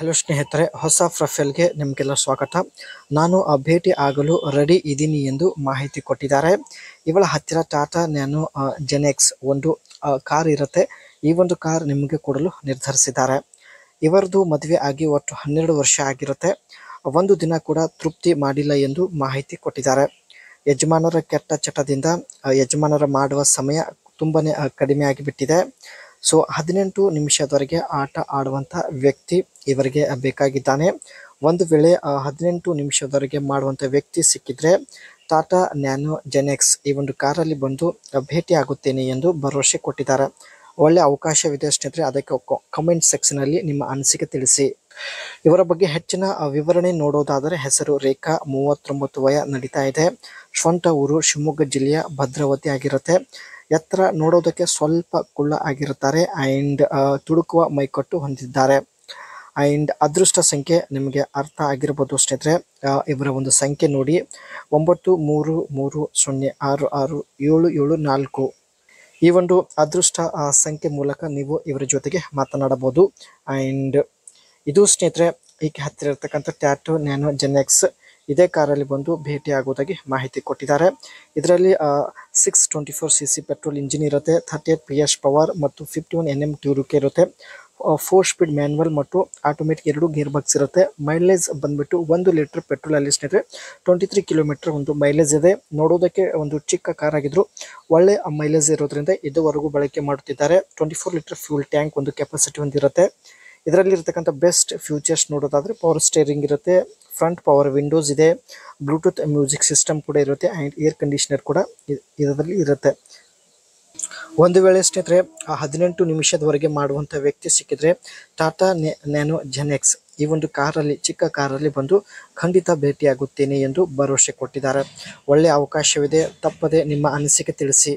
Hello ಸ್ನೇಹಿತರೆ, ಹೊಸ ಪ್ರೊಫೈಲ್ಗೆ ನಿಮಗೆಲ್ಲ ಸ್ವಾಗತ. ನಾನು ಭೇಟಿ ಆಗಲು ರೆಡಿ ಇದ್ದೀನಿ ಎಂದು ಮಾಹಿತಿ ಕೊಟ್ಟಿದ್ದಾರೆ. ಇವಳ ಹತ್ತಿರ ಟಾಟಾ ನ್ಯಾನೋ ಜೆನೆಕ್ಸ್ ಒಂದು ಕಾರ್ ಇರುತ್ತೆ. ಈ ಒಂದು ಕಾರ್ ನಿಮಗೆ ಕೊಡಲು ನಿರ್ಧರಿಸಿದ್ದಾರೆ. ಇವರದು ಮದುವೆ ಆಗಿ ಒಟ್ಟು 12 ವರ್ಷ ಆಗಿರುತ್ತೆ. ಒಂದು ದಿನ ಕೂಡ ತೃಪ್ತಿ ಮಾಡಿಲ್ಲ ಎಂದು ಮಾಹಿತಿ ಕೊಟ್ಟಿದ್ದಾರೆ. ಯಜಮಾನರ ಕೆಟ್ಟ ಚಟದಿಂದ ಯಜಮಾನರ ಮಾಡುವ ಸಮಯ ತುಂಬಾನೇ ಕಡಿಮೆ ಆಗಿಬಿಟ್ಟಿದೆ. ಸೊ 18 ನಿಮಿಷದವರೆಗೆ ಆಟ ಆಡುವಂಥ ವ್ಯಕ್ತಿ ಇವರಿಗೆ ಬೇಕಾಗಿದ್ದಾನೆ. ಒಂದು ವೇಳೆ 18 ನಿಮಿಷದವರೆಗೆ ಮಾಡುವಂಥ ವ್ಯಕ್ತಿ ಸಿಕ್ಕಿದ್ರೆ ಟಾಟಾ ನ್ಯಾನೋ ಜೆನೆಕ್ಸ್ ಈ ಒಂದು ಕಾರಲ್ಲಿ ಬಂದು ಭೇಟಿ ಆಗುತ್ತೇನೆ ಎಂದು ಭರವಸೆ ಕೊಟ್ಟಿದ್ದಾರೆ. ಒಳ್ಳೆ ಅವಕಾಶವಿದೆ ಸ್ನೇಹಿತರೆ. ಅದಕ್ಕೆ ಕಮೆಂಟ್ ಸೆಕ್ಷನಲ್ಲಿ ನಿಮ್ಮ ಅನಿಸಿಕೆ ತಿಳಿಸಿ. ಇವರ ಬಗ್ಗೆ ಹೆಚ್ಚಿನ ವಿವರಣೆ ನೋಡೋದಾದರೆ ಹೆಸರು ರೇಖಾ, 39 ವಯ, ನಡೀತಾ ಇದೆ. ಸ್ವಂತ ಊರು ಶಿವಮೊಗ್ಗ ಜಿಲ್ಲೆಯ ಭದ್ರಾವತಿ ಆಗಿರುತ್ತೆ. ಎತ್ತರ ನೋಡೋದಕ್ಕೆ ಸ್ವಲ್ಪ ಕುಳ್ಳ ಆಗಿರುತ್ತಾರೆ ಆ್ಯಂಡ್ ತುಡುಕುವ ಮೈಕಟ್ಟು ಹೊಂದಿದ್ದಾರೆ. ಆ್ಯಂಡ್ ಅದೃಷ್ಟ ಸಂಖ್ಯೆ ನಿಮಗೆ ಅರ್ಥ ಆಗಿರ್ಬೋದು ಸ್ನೇಹಿತರೆ. ಇವರ ಒಂದು ಸಂಖ್ಯೆ ನೋಡಿ 9330666774. ಈ ಒಂದು ಅದೃಷ್ಟ ಸಂಖ್ಯೆ ಮೂಲಕ ನೀವು ಇವರ ಜೊತೆಗೆ ಮಾತನಾಡಬಹುದು. ಆ್ಯಂಡ್ ಇದು ಸ್ನೇಹಿತರೆ ಈಕೆ ಹತ್ತಿರ ಇರತಕ್ಕಂಥ ಟಾಟಾ ನ್ಯಾನೋ ಜೆನೆಕ್ಸ್. ಇದೇ ಕಾರಲ್ಲಿ ಬಂದು ಭೇಟಿ ಆಗುವುದಾಗಿ ಮಾಹಿತಿ ಕೊಟ್ಟಿದ್ದಾರೆ. ಇದರಲ್ಲಿ 624cc ಪೆಟ್ರೋಲ್ ಇಂಜಿನ್ ಇರುತ್ತೆ, 38 PS ಪವರ್ ಮತ್ತು 51 Nm ಟ್ಯೂರಿಕೆ ಇರುತ್ತೆ. 4 ಸ್ಪೀಡ್ ಮ್ಯಾನ್ಯುವಲ್ ಮತ್ತು ಆಟೋಮೆಟಿಕ್ 2 ಗೇರ್ ಬಾಕ್ಸ್ ಇರುತ್ತೆ. ಮೈಲೇಜ್ ಬಂದ್ಬಿಟ್ಟು 1 ಲೀಟರ್ ಪೆಟ್ರೋಲಲ್ಲಿ ಸ್ನೇಹಿತರೆ 23 ಕಿಲೋಮೀಟರ್ ಒಂದು ಮೈಲೇಜ್ ಇದೆ. ನೋಡೋದಕ್ಕೆ ಒಂದು ಚಿಕ್ಕ ಕಾರ್ ಆಗಿದ್ರು ಒಳ್ಳೆ ಮೈಲೇಜ್ ಇರೋದ್ರಿಂದ ಇದುವರೆಗೂ ಬಳಕೆ ಮಾಡುತ್ತಿದ್ದಾರೆ. 24 ಲೀಟರ್ ಫ್ಯೂಲ್ ಟ್ಯಾಂಕ್ ಒಂದು ಕೆಪಾಸಿಟಿ ಹೊಂದಿರುತ್ತೆ. ಇದರಲ್ಲಿ ಇರತಕ್ಕಂಥ ಬೆಸ್ಟ್ ಫ್ಯೂಚರ್ಸ್ ನೋಡೋದಾದರೆ ಪವರ್ ಸ್ಟೇರಿಂಗ್ ಇರುತ್ತೆ, ಫ್ರಂಟ್ ಪವರ್ ವಿಂಡೋಸ್ ಇದೆ, ಬ್ಲೂಟೂತ್ ಮ್ಯೂಸಿಕ್ ಸಿಸ್ಟಮ್ ಕೂಡ ಇರುತ್ತೆ ಆ್ಯಂಡ್ ಏರ್ ಕಂಡೀಷನರ್ ಕೂಡ ಇದರಲ್ಲಿ ಇರುತ್ತೆ. ಒಂದು ವೇಳೆ ಸ್ನೇಹಿತರೆ 18 ನಿಮಿಷದವರೆಗೆ ಮಾಡುವಂಥ ವ್ಯಕ್ತಿ ಸಿಕ್ಕಿದ್ರೆ ಟಾಟಾ ನ್ಯಾನೋ ಜೆನೆಕ್ಸ್ ಈ ಒಂದು ಕಾರಲ್ಲಿ, ಚಿಕ್ಕ ಕಾರಲ್ಲಿ ಬಂದು ಖಂಡಿತ ಭೇಟಿಯಾಗುತ್ತೇನೆ ಎಂದು ಭರವಸೆ ಕೊಟ್ಟಿದ್ದಾರೆ. ಒಳ್ಳೆಯ ಅವಕಾಶವಿದೆ, ತಪ್ಪದೆ ನಿಮ್ಮ ಅನಿಸಿಕೆ ತಿಳಿಸಿ.